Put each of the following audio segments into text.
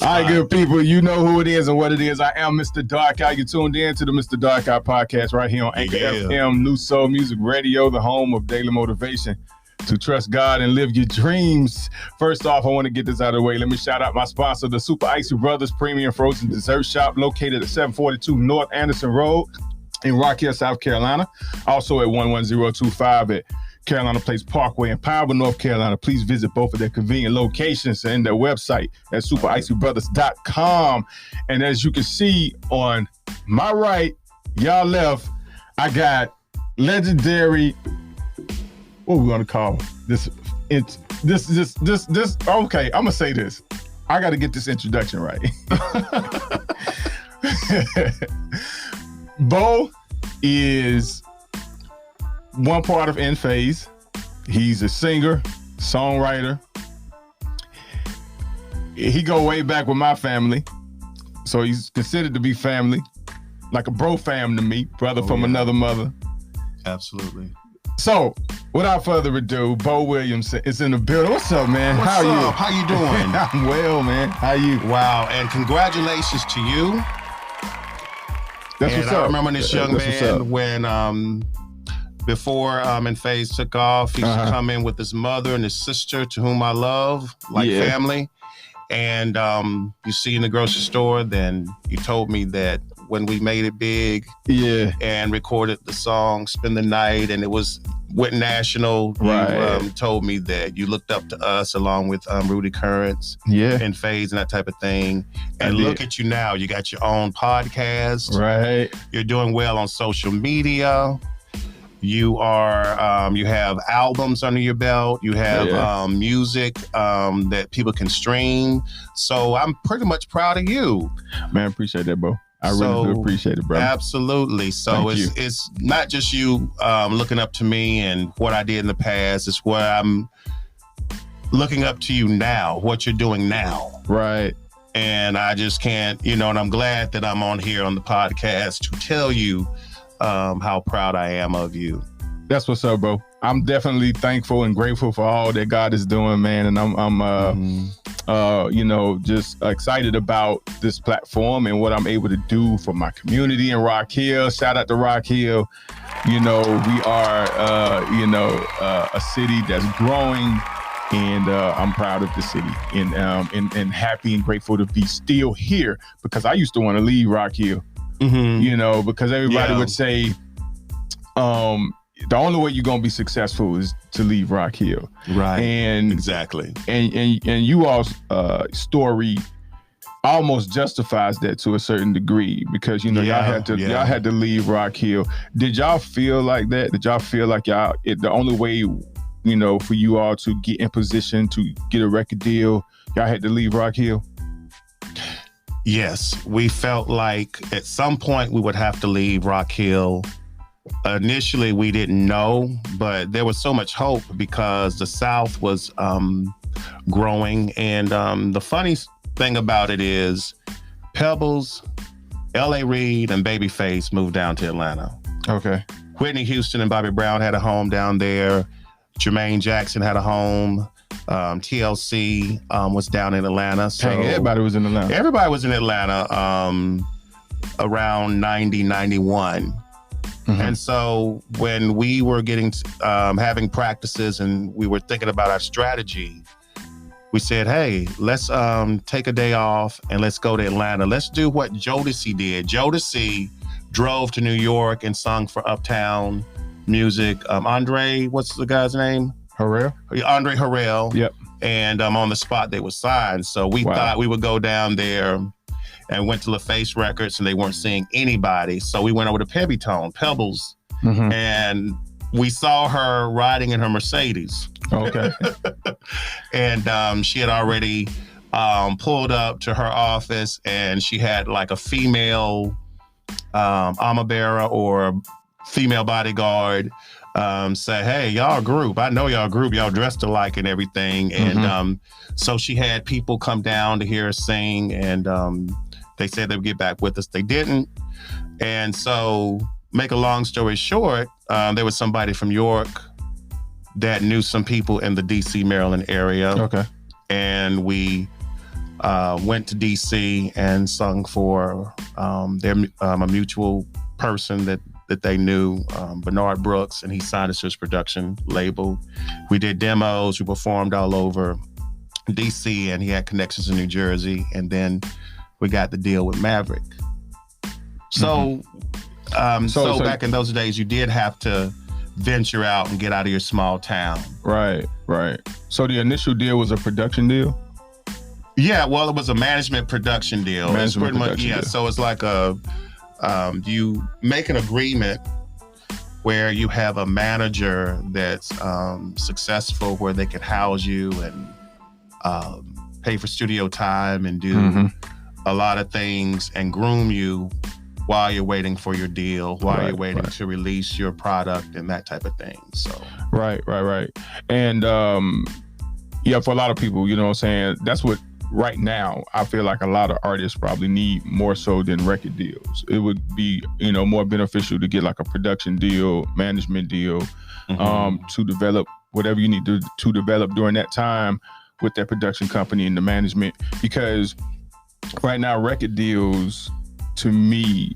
All right, good people. You know who it is and what it is. I am Mr. Darkeye. You tuned in to the Mr. Darkeye podcast right here on Anchor FM, New Soul Music Radio, the home of daily motivation to trust God and live your dreams. First off, I want to get this out of the way. Let me shout out my sponsor, the Super Icy Brothers Premium Frozen Dessert Shop, located at 742 North Anderson Road in Rock Hill, South Carolina. Also at 11025 at Carolina Place Parkway in Pineville, North Carolina. Please visit both of their convenient locations and their website at supericybrothers.com. And as you can see on my right, y'all left, I got legendary, what we gonna call this? Okay, I'm gonna say this. I gotta get this introduction right. Bo is one part of In Phase. He's a singer, songwriter. He go way back with my family, so he's considered to be family, like a bro fam to me, brother from another mother. Absolutely. So, without further ado, Bo Williamson is in the building. What's up, man? What's up? How you doing? I'm well, man. How you? Wow, and congratulations to you. That's what's up. I remember this young man when before In Phase took off, he used to come in with his mother and his sister, to whom I love, like family. And you see in the grocery store, then you told me that when we made it big and recorded the song Spend the Night, and it went national, you told me that you looked up to us along with Rudy Currents, In Phase and that type of thing. And look at you now. You got your own podcast. Right. You're doing well on social media. You are, you have albums under your belt. You have music that people can stream. So I'm pretty much proud of you. Man, appreciate that, bro. I really do appreciate it, bro. Absolutely. So it's not just you looking up to me and what I did in the past. It's what I'm looking up to you now, what you're doing now. Right. And I just can't, and I'm glad that I'm on here on the podcast to tell you how proud I am of you. That's what's up, bro. I'm definitely thankful and grateful for all that God is doing, man. And I'm just excited about this platform and what I'm able to do for my community in Rock Hill. Shout out to Rock Hill. We are, a city that's growing, and I'm proud of the city and happy and grateful to be still here, because I used to want to leave Rock Hill. Because everybody would say, the only way you're gonna be successful is to leave Rock Hill. Right. And exactly. And you all's story almost justifies that to a certain degree, because y'all had to leave Rock Hill. Did y'all feel like that? Did y'all feel like the only way, for you all to get in position to get a record deal, y'all had to leave Rock Hill? Yes, we felt like at some point we would have to leave Rock Hill. Initially, we didn't know, but there was so much hope because the South was growing. And the funny thing about it is Pebbles, L.A. Reid, and Babyface moved down to Atlanta. Okay. Whitney Houston and Bobby Brown had a home down there. Jermaine Jackson had a home. TLC was down in Atlanta. So everybody was in Atlanta. Everybody was in Atlanta around 90, 91. Mm-hmm. And so when we were having practices and we were thinking about our strategy, we said, hey, let's take a day off and let's go to Atlanta. Let's do what Jodeci did. Jodeci drove to New York and sung for Uptown Music. Andre, what's the guy's name? Harrell? Andre Harrell. Yep. And on the spot they were signed. So we thought we would go down there, and went to LaFace Records, and they weren't seeing anybody. So we went over to Pebbles, and we saw her riding in her Mercedes. Okay. And she had already pulled up to her office, and she had like a female armor bearer or female bodyguard say, hey, y'all group. I know y'all group. Y'all dressed alike and everything. And so she had people come down to hear her sing, and they said they would get back with us. They didn't. And so, make a long story short, there was somebody from York that knew some people in the DC, Maryland area. Okay. And we went to DC and sung for their a mutual person that they knew, Bernard Brooks, and he signed us to his production label. We did demos, we performed all over DC, and he had connections in New Jersey, and then we got the deal with Maverick. So, so back in those days, you did have to venture out and get out of your small town. Right. So the initial deal was a production deal? Yeah, well, it was a management production deal. It's pretty much, yeah. So it's like you make an agreement where you have a manager that's successful, where they can house you and pay for studio time and do a lot of things and groom you while you're waiting for your deal, while you're waiting to release your product and that type of thing. So Right. And for a lot of people, you know what I'm saying, that's what right now I feel like a lot of artists probably need more so than record deals. It would be, more beneficial to get like a production deal, management deal, to develop whatever you need to develop during that time with that production company and the management. Because right now record deals, to me,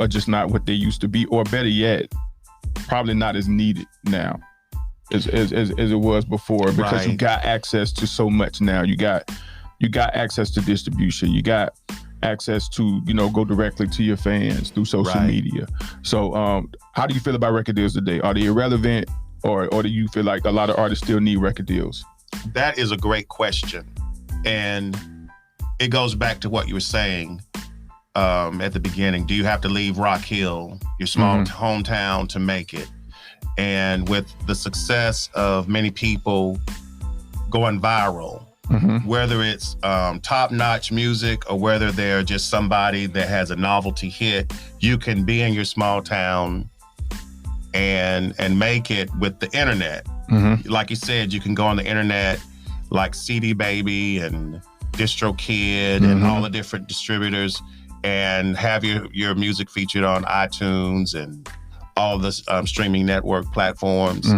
are just not what they used to be, or better yet, probably not as needed now as it was before, because you got access to so much now. You got access to distribution. You got access to, go directly to your fans through social media. So how do you feel about record deals today? Are they irrelevant, or do you feel like a lot of artists still need record deals? That is a great question. And it goes back to what you were saying at the beginning. Do you have to leave Rock Hill, your small hometown, to make it? And with the success of many people going viral, whether it's top-notch music or whether they're just somebody that has a novelty hit, you can be in your small town and make it with the internet. Like you said, you can go on the internet like CD Baby and DistroKid and all the different distributors, and have your music featured on iTunes and all the streaming network platforms.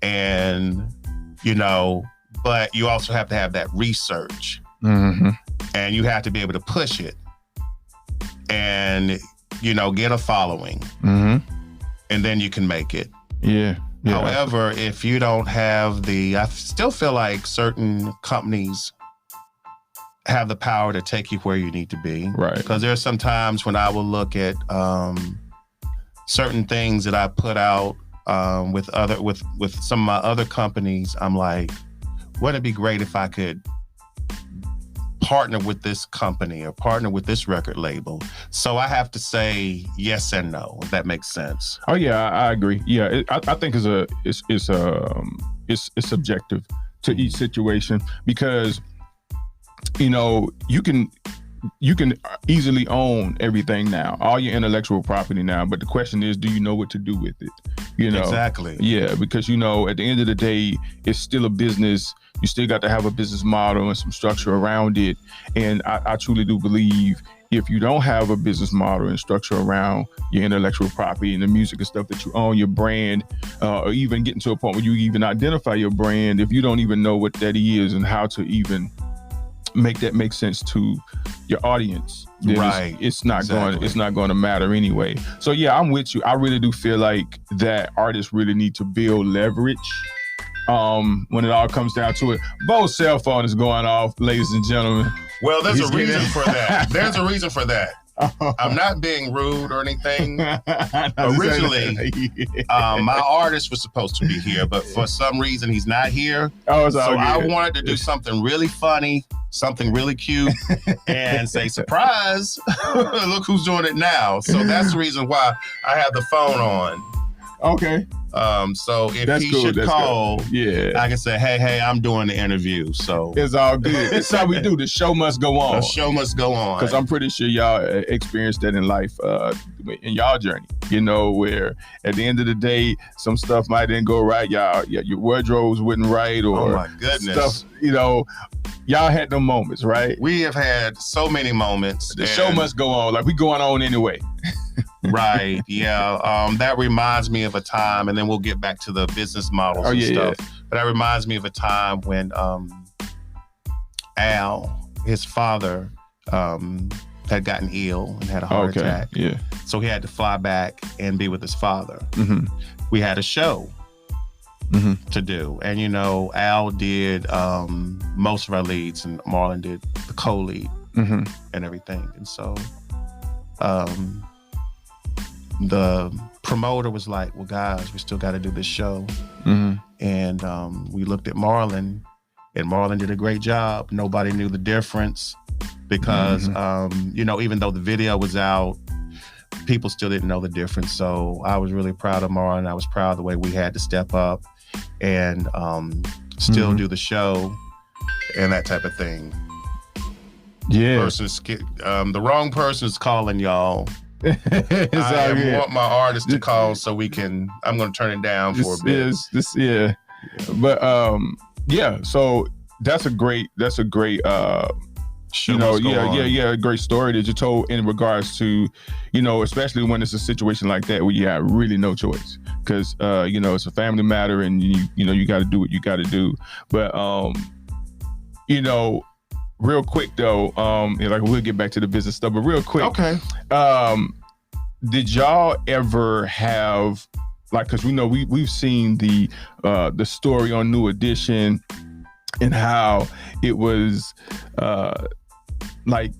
And, but you also have to have that research. And you have to be able to push it and, get a following. And then you can make it. Yeah. However, if you don't have I still feel like certain companies have the power to take you where you need to be. Right. Because there's some times when I will look at certain things that I put out with some of my other companies. I'm like, wouldn't it be great if I could partner with this company or partner with this record label? So I have to say yes and no, if that makes sense. Oh yeah, I agree. Yeah, I think it's subjective to each situation, because you can easily own everything now, all your intellectual property now. But the question is, do you know what to do with it? Exactly. Yeah, because at the end of the day, it's still a business. You still got to have a business model and some structure around it. And I truly do believe if you don't have a business model and structure around your intellectual property and the music and stuff that you own, your brand, or even getting to a point where you even identify your brand, if you don't even know what that is and how to even make that make sense to your audience, then it's not going to matter anyway. So yeah, I'm with you. I really do feel like that artists really need to build leverage. When it all comes down to it, Bo's cell phone is going off, ladies and gentlemen. Well, there's a reason for that. There's a reason for that. I'm not being rude or anything. Originally, my artist was supposed to be here, but for some reason he's not here. So I wanted to do something really funny, something really cute, and say, surprise, look who's doing it now. So that's the reason why I have the phone on. Okay. So if he should call, I can say, hey, I'm doing the interview. So it's all good. It's how we do. The show must go on. The show must go on. Because I'm pretty sure y'all experienced that in life, in y'all journey. Where at the end of the day, some stuff might didn't go right. Your wardrobes wasn't right, or oh my goodness, stuff. Y'all had them moments, right? We have had so many moments. The show must go on. Like, we going on anyway. Right. Yeah. That reminds me of a time, and then we'll get back to the business models and stuff. But that reminds me of a time when Al, his father had gotten ill and had a heart attack. Yeah. So he had to fly back and be with his father. Mm-hmm. We had a show to do. And, you know, Al did most of our leads and Marlon did the co-lead and everything. And so the promoter was like, well, guys, we still got to do this show. And we looked at Marlon, and Marlon did a great job. Nobody knew the difference because, you know, even though the video was out, people still didn't know the difference. So I was really proud of Marlon. I was proud of the way we had to step up and still do the show and that type of thing. Yeah. The wrong person is calling y'all. I want my artist to call so we can. I'm going to turn it down for a bit. But so that's a great. You know, a great story that you told in regards to, you know, especially when it's a situation like that where you have really no choice because you know, it's a family matter and you know you got to do what you got to do. But you know, real quick though, like we'll get back to the business stuff, but real quick, did y'all ever have like, because we know we've seen the story on New Edition and how it was like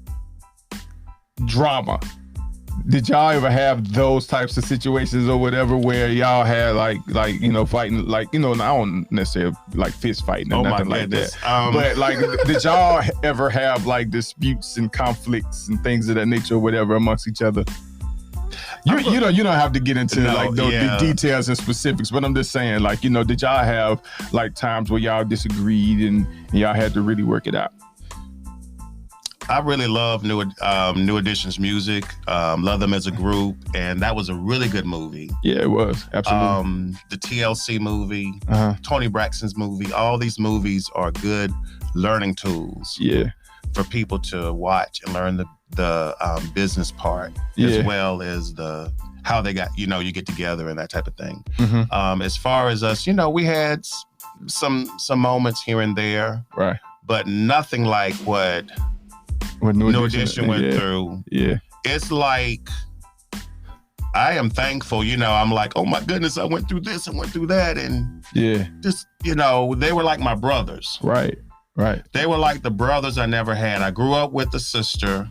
drama. Did y'all ever have those types of situations or whatever where y'all had like you know, fighting, like, you know, I don't necessarily like fist fighting or nothing like that. But like, did y'all ever have like disputes and conflicts and things of that nature or whatever amongst each other? You don't have to get into the details and specifics, but I'm just saying, like, you know, did y'all have like times where y'all disagreed and y'all had to really work it out? I really love New Edition's music. Love them as a group, and that was a really good movie. Yeah, it was, absolutely. The TLC movie, Tony Braxton's movie, all these movies are good learning tools. Yeah, for people to watch and learn the business part as well as how they got, you know, you get together and that type of thing. As far as us, you know, we had some moments here and there, right? But nothing like what New Edition went through. Yeah. It's like, I am thankful, you know, I'm like, oh my goodness, I went through this and went through that. And just, you know, they were like my brothers. Right. They were like the brothers I never had. I grew up with a sister,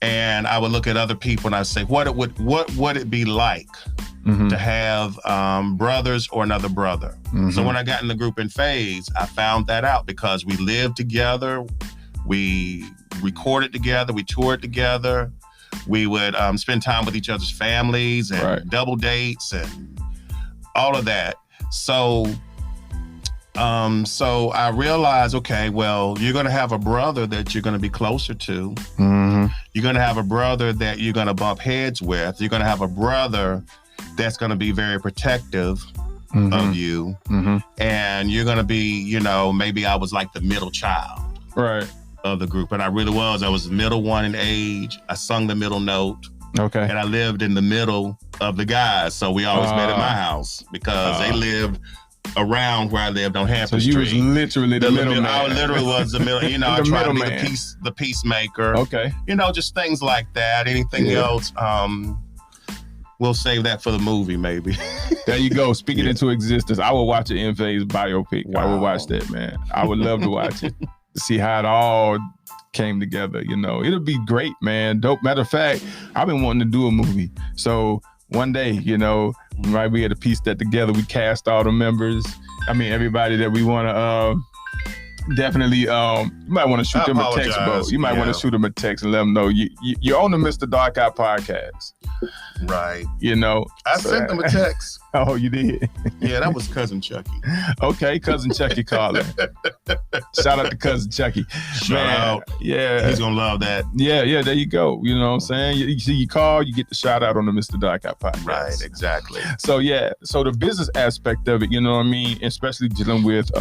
and I would look at other people and I'd say, what would it be like to have brothers or another brother? So when I got in the group in Phase, I found that out because we lived together. We recorded together, we toured together, we would spend time with each other's families and double dates and all of that. So I realized, okay, well, you're gonna have a brother that you're gonna be closer to. You're gonna have a brother that you're gonna bump heads with. You're gonna have a brother that's gonna be very protective of you. And you're gonna be, you know, maybe I was like the middle child. Right. Of the group, and I really was. I was the middle one in age. I sung the middle note. Okay. And I lived in the middle of the guys, so we always met at my house because they lived around where I lived on Hampton Street. So you was literally the middle man. I literally was the middle. You know, I tried to be the peacemaker. Okay. You know, just things like that. Anything else? We'll save that for the movie, maybe. There you go. Speaking into existence, I would watch an In-Phase biopic. Wow. I would watch that, man. I would love to watch it. See how it all came together, you know. It'll be great, man. Dope. Matter of fact, I've been wanting to do a movie. So one day, you know, we might be able to piece that together. We cast all the members. I mean, everybody that we want to definitely, you might want to shoot them a text, bro. You might want to shoot them a text and let them know you're on the Mista Darkeye podcast. Right. You know. I sent them a text. Oh, you did? Yeah, that was Cousin Chucky. Okay, Cousin Chucky calling. Shout out to Cousin Chucky. Shout out. Yeah. He's going to love that. Yeah, there you go. You know what I'm saying? You call, you get the shout out on the Mista Darkeye podcast. Right, exactly. So, yeah, so the business aspect of it, you know what I mean? Especially dealing with,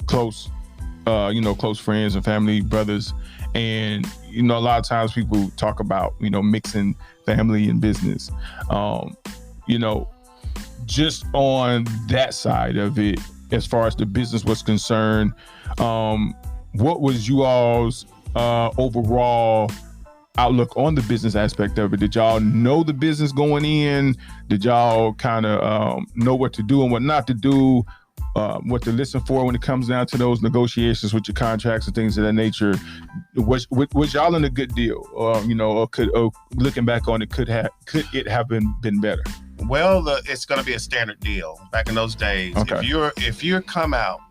close friends and family, brothers. And, you know, a lot of times people talk about, you know, mixing family and business. You know, just on that side of it, as far as the business was concerned. What was you all's overall outlook on the business aspect of it? Did y'all know the business going in? Did y'all kind of know what to do and what not to do? What to listen for when it comes down to those negotiations with your contracts and things of that nature? Was y'all in a good deal? Or looking back on it, could it have been better? Well, it's going to be a standard deal. Back in those days, okay. if you come out,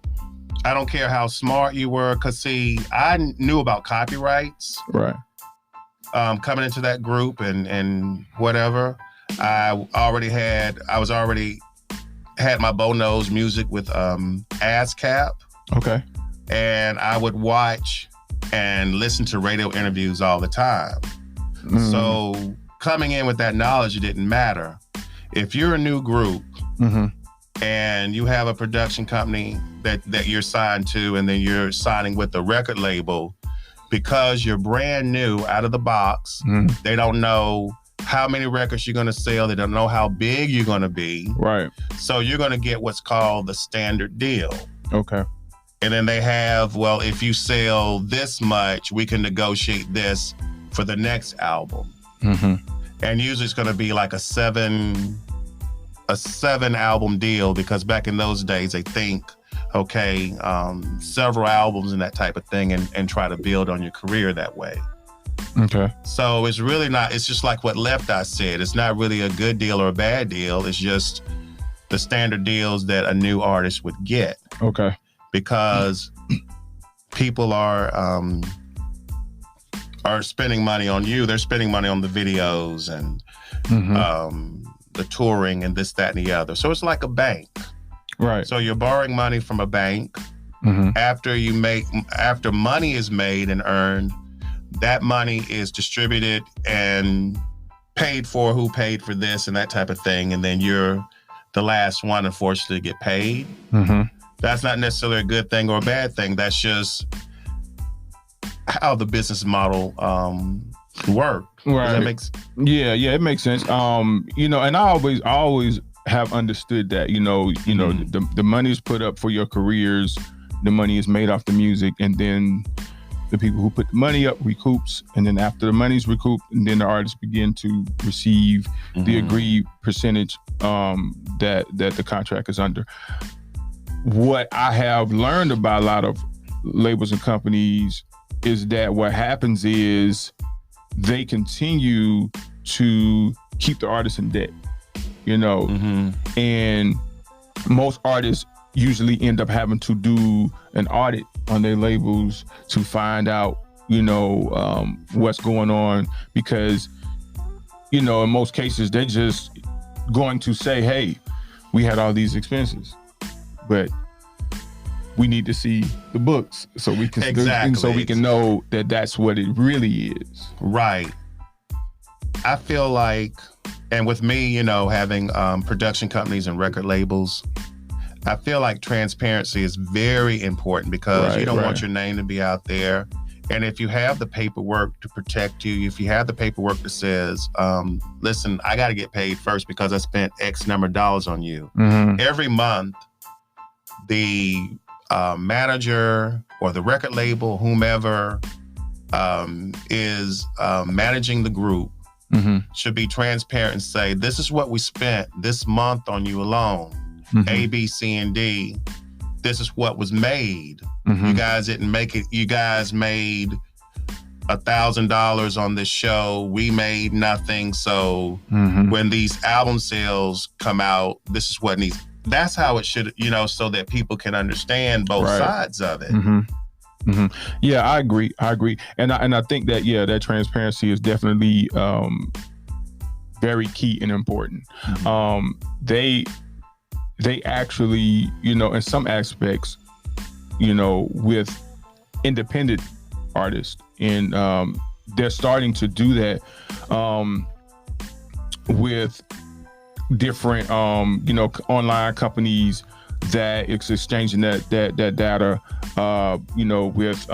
I don't care how smart you were, because see, I knew about copyrights. Right. Coming into that group and whatever, I was already had my Bo Knows music with ASCAP. Okay. And I would watch and listen to radio interviews all the time. Mm. So coming in with that knowledge, it didn't matter. If you're a new group and you have a production company that you're signed to, and then you're signing with the record label, because you're brand new out of the box, they don't know how many records you're going to sell. They don't know how big you're going to be. Right. So you're going to get what's called the standard deal. Okay. And then they have, well, if you sell this much, we can negotiate this for the next album. And usually it's going to be like a seven album deal, because back in those days, they think, okay, several albums and that type of thing, and try to build on your career that way. Okay. So it's really not, it's just like what Left Eye said. It's not really a good deal or a bad deal. It's just the standard deals that a new artist would get. Okay. Because people are spending money on you. They're spending money on the videos and the touring and this, that, and the other. So it's like a bank. Right. So you're borrowing money from a bank. After money is made and earned, that money is distributed and paid for, who paid for this and that type of thing. And then you're the last one, unfortunately, to get paid. That's not necessarily a good thing or a bad thing. That's just how the business model work. Right. That makes yeah, it makes sense. And I always have understood that, the money is put up for your careers, the money is made off the music, and then the people who put the money up recoups, and then after the money's recouped, and then the artists begin to receive the agreed percentage that the contract is under. What I have learned about a lot of labels and companies is that what happens is they continue to keep the artists in debt, and most artists usually end up having to do an audit on their labels to find out, what's going on, because, in most cases, they're just going to say, hey, we had all these expenses, but we need to see the books so we can know that that's what it really is. Right. I feel like, and with me, having production companies and record labels, I feel like transparency is very important, because you don't want your name to be out there. And if you have the paperwork to protect you, if you have the paperwork that says, listen, I got to get paid first because I spent X number of dollars on you. Every month, the manager or the record label, whomever is managing the group, should be transparent and say, this is what we spent this month on you alone. A, B, C, and D. This is what was made. You guys didn't make it. You guys made $1,000 on this show. We made nothing. So when these album sales come out, this is what needs. That's how it should, so that people can understand both sides of it. Yeah, I agree. And I think that, that transparency is definitely very key and important. They actually, in some aspects, with independent artists, and they're starting to do that with different, online companies that it's exchanging that data, with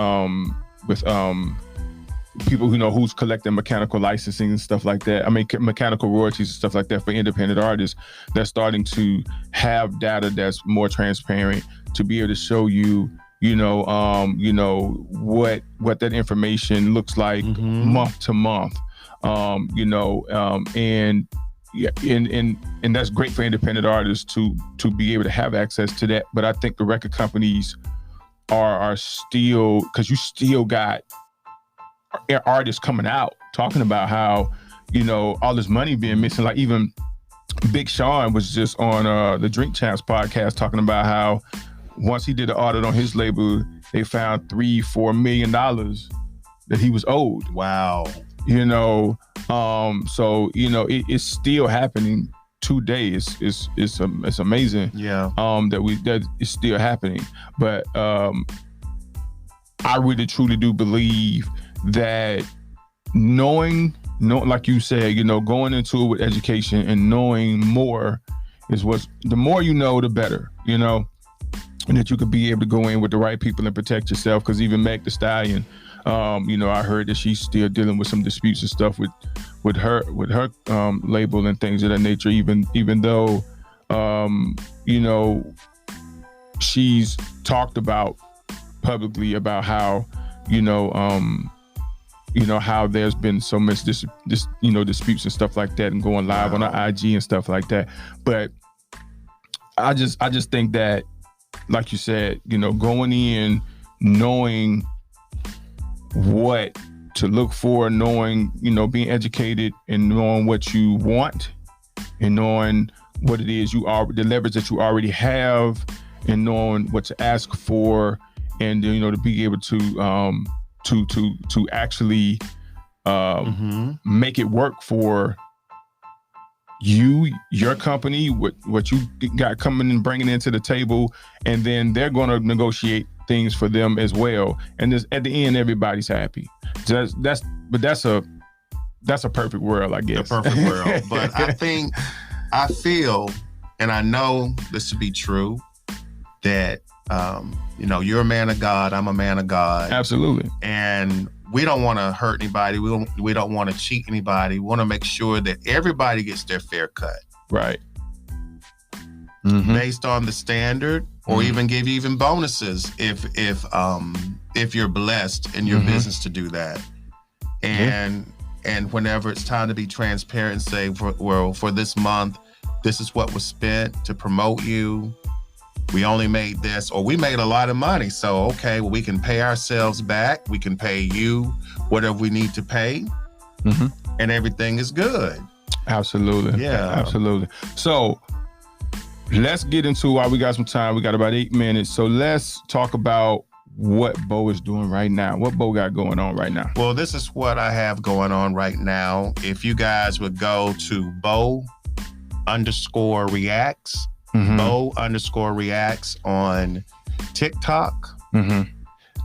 people who's collecting mechanical licensing and stuff like that. I mean, mechanical royalties and stuff like that for independent artists. They're starting to have data that's more transparent, to be able to show you, what that information looks like month to month, and that's great for independent artists to be able to have access to that. But I think the record companies are still, because you still got artists coming out talking about how, all this money being missing. Like even Big Sean was just on the Drink Champs podcast talking about how once he did an audit on his label, they found $3-4 million that he was owed. Wow. So it's still happening today. It's amazing. Yeah. That it's still happening. But I really truly do believe that knowing, like you said, going into it with education and knowing more is the more you know, the better, and that you could be able to go in with the right people and protect yourself. Because even Meg Thee Stallion, I heard that she's still dealing with some disputes and stuff with her label and things of that nature, even though, she's talked about publicly about how, how there's been so much disputes and stuff like that, and going live on her IG and stuff like that. But I just think that, like you said, going in, knowing what to look for, knowing, being educated and knowing what you want and knowing what it is the leverage that you already have, and knowing what to ask for, and, to be able to actually make it work for you, your company, what you got coming and bringing into the table, and then they're going to negotiate things for them as well. And at the end, everybody's happy. That's a perfect world, I guess. A perfect world. But I feel, and I know this to be true, that you're a man of God, I'm a man of God. Absolutely. And we don't want to hurt anybody. We don't want to cheat anybody. We want to make sure that everybody gets their fair cut. Right. Based on the standard, or even give you even bonuses if you're blessed in your business to do that. And whenever it's time to be transparent and say, for this month, this is what was spent to promote you. We only made this, or we made a lot of money. So, okay, well, we can pay ourselves back. We can pay you whatever we need to pay, and everything is good. Absolutely. Yeah. Absolutely. So let's get into, while we got some time, we got about 8 minutes. So let's talk about what Bo is doing right now. What Bo got going on right now? Well, this is what I have going on right now. If you guys would go to Bo_reacts, Bo_reacts on TikTok.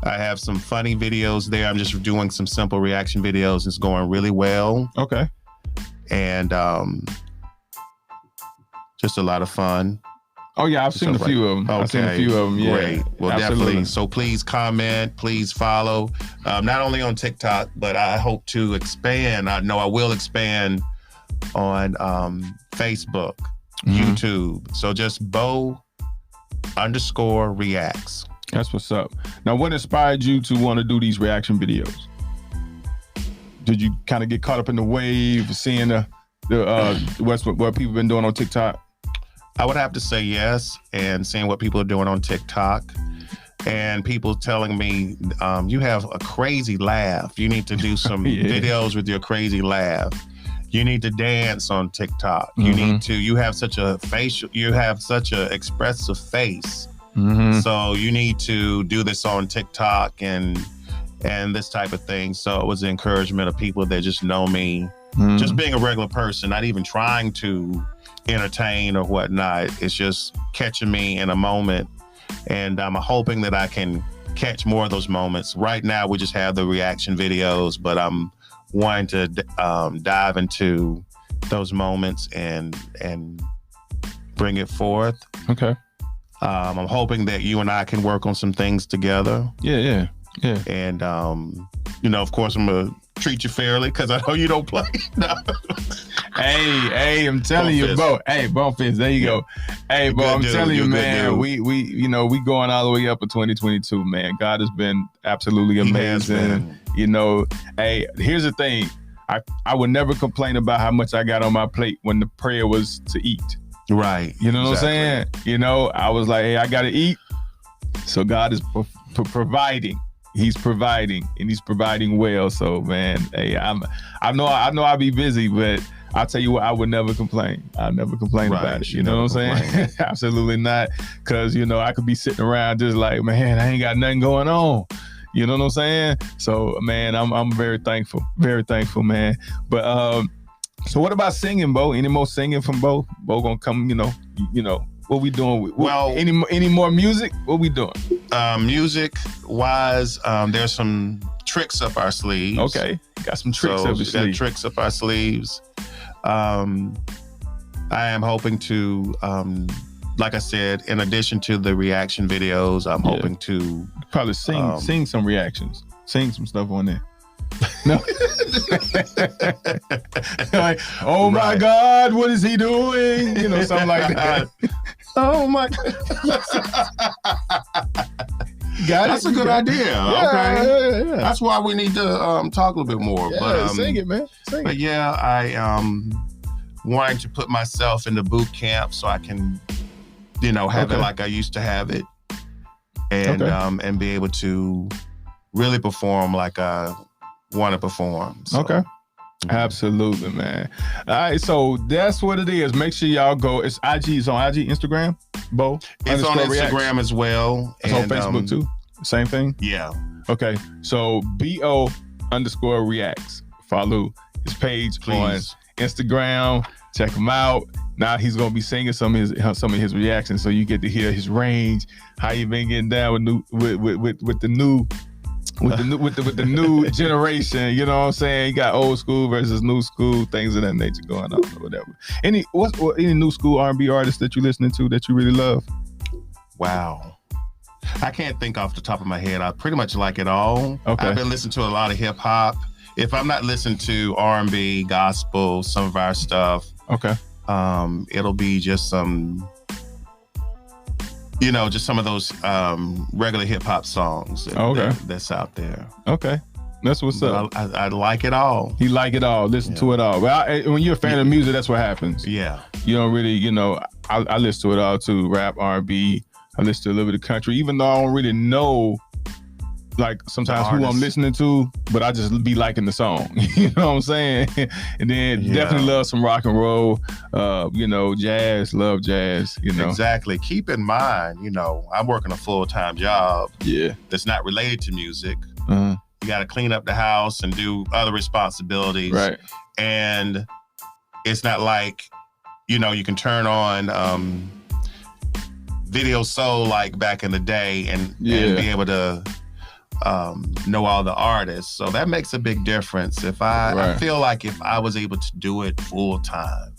I have some funny videos there. I'm just doing some simple reaction videos. It's going really well. Okay. And just a lot of fun. Oh yeah, I've seen a few of them. Okay. I've seen a few of them. Yeah. Great. Well, absolutely. Definitely. So please comment, please follow. Not only on TikTok, but I hope to expand. I know I will expand on Facebook, YouTube. So just Bo_reacts. That's what's up. Now, what inspired you to want to do these reaction videos? Did you kind of get caught up in the wave of seeing what people been doing on TikTok? I would have to say yes, and seeing what people are doing on TikTok, and people telling me, you have a crazy laugh. You need to do some videos with your crazy laugh. You need to dance on TikTok. You have such a expressive face. So you need to do this on TikTok and this type of thing. So it was the encouragement of people that just know me, just being a regular person, not even trying to entertain or whatnot. It's just catching me in a moment. And I'm hoping that I can catch more of those moments. Right now, we just have the reaction videos, but I'm wanting to dive into those moments and bring it forth. Okay. I'm hoping that you and I can work on some things together. Yeah. And, of course, I'm going to treat you fairly because I know you don't play. No. Hey, I'm telling you, Bo. Hey, Bonefist, there you go. Hey, Bo, I'm telling you, man, we going all the way up in 2022, man. God has been absolutely amazing. You know, hey, here's the thing. I would never complain about how much I got on my plate when the prayer was to eat. Right. You know what I'm saying? You know, I was like, hey, I got to eat. So God is providing. He's providing, and he's providing well. So, man, hey, I know I'll be busy, but I'll tell you what, I would never complain. I'll never complain about it. You know what I'm saying? Absolutely not. Because, you know, I could be sitting around just like, man, I ain't got nothing going on. You know what I'm saying? So, man, I'm very thankful, man. But so what about singing, Bo? Any more singing from Bo? Bo gonna come, you know, what we doing? Any more music? What we doing? Music wise, there's some tricks up our sleeves. Okay, got some tricks up your sleeves. Got tricks up our sleeves. I am hoping to, like I said, in addition to the reaction videos, I'm hoping to probably sing some reactions, sing some stuff on there. No. Like, oh my God, what is he doing? You know, something like that. Oh my God. That's a good idea. Yeah. That's why we need to talk a little bit more. Yeah, but sing it, man. Sing it. Yeah, I wanting to put myself in the boot camp so I can, you know, have it like I used to have it, and be able to really perform like I want to perform. So. Okay. Absolutely, man. All right, so that's what it is. Make sure y'all go. It's IG. It's on IG, Instagram, Bo. It's on Instagram as well. It's on Facebook too. Same thing? Yeah. Okay, so BO_reacts. Follow his page on Instagram. Check him out. Now he's gonna be singing some of his reactions, so you get to hear his range, how he been getting down with the new generation. You know what I'm saying? You got old school versus new school, things of that nature going on or whatever. Any new school R&B artists that you listening to that you really love? Wow. I can't think off the top of my head. I pretty much like it all. Okay. I've been listening to a lot of hip hop. If I'm not listening to R&B, gospel, some of our stuff, it'll be just some, you know, just some of those regular hip hop songs that's out there. Okay. That's what's up. I like it all. You like it all. Listen to it all. Well, when you're a fan of music, that's what happens. Yeah. You don't really, you know, I listen to it all too. Rap, R&B. I listen to a little bit of country, even though I don't really know, like, sometimes who I'm listening to, but I just be liking the song. You know what I'm saying? And then definitely love some rock and roll, you know, jazz, love jazz, you know. Exactly. Keep in mind, you know, I'm working a full-time job that's not related to music. You got to clean up the house and do other responsibilities. Right. And it's not like, you know, you can turn on Video Soul like back in the day and be able to know all the artists. So that makes a big difference. If I feel like if I was able to do it full time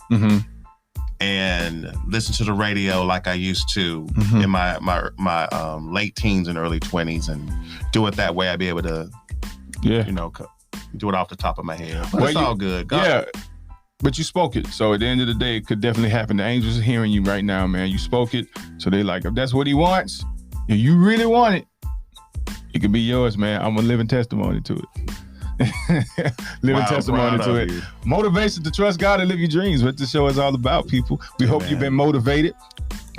and listen to the radio like I used to in my late teens and early 20s and do it that way, I'd be able to, you know, do it off the top of my head. But it's all good. But you spoke it. So at the end of the day, it could definitely happen. The angels are hearing you right now, man. You spoke it. So they like, if that's what he wants, and you really want it, it could be yours, man. I'm a living testimony to it. Living testimony to it. Motivation to trust God and live your dreams. What the show is all about, people. We hope you've been motivated.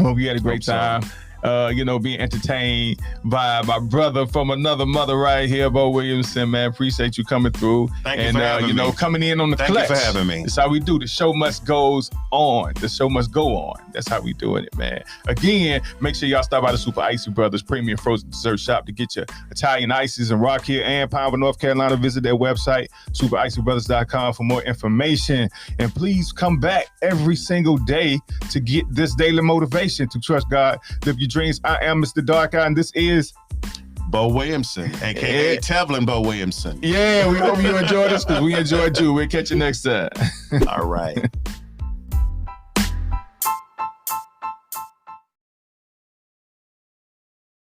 Hope you had a great time. You know, being entertained by my brother from another mother right here, Bo Williamson, man. Appreciate you coming through. Thank you for having me. Coming in on the clutch. Thank you for having me. That's how we do. The show must goes on. The show must go on. That's how we doing it, man. Again, make sure y'all stop by the Super Icy Brothers Premium Frozen Dessert Shop to get your Italian ices in Rock Hill and Palmer, North Carolina. Visit their website, supericybrothers.com, for more information. And please come back every single day to get this daily motivation to trust God, live your dreams. I am Mista Darkeye, and this is Bo Williamson, aka Tevlin Bo Williamson. Yeah, we hope you enjoyed us because we enjoyed you. We'll catch you next time. All right.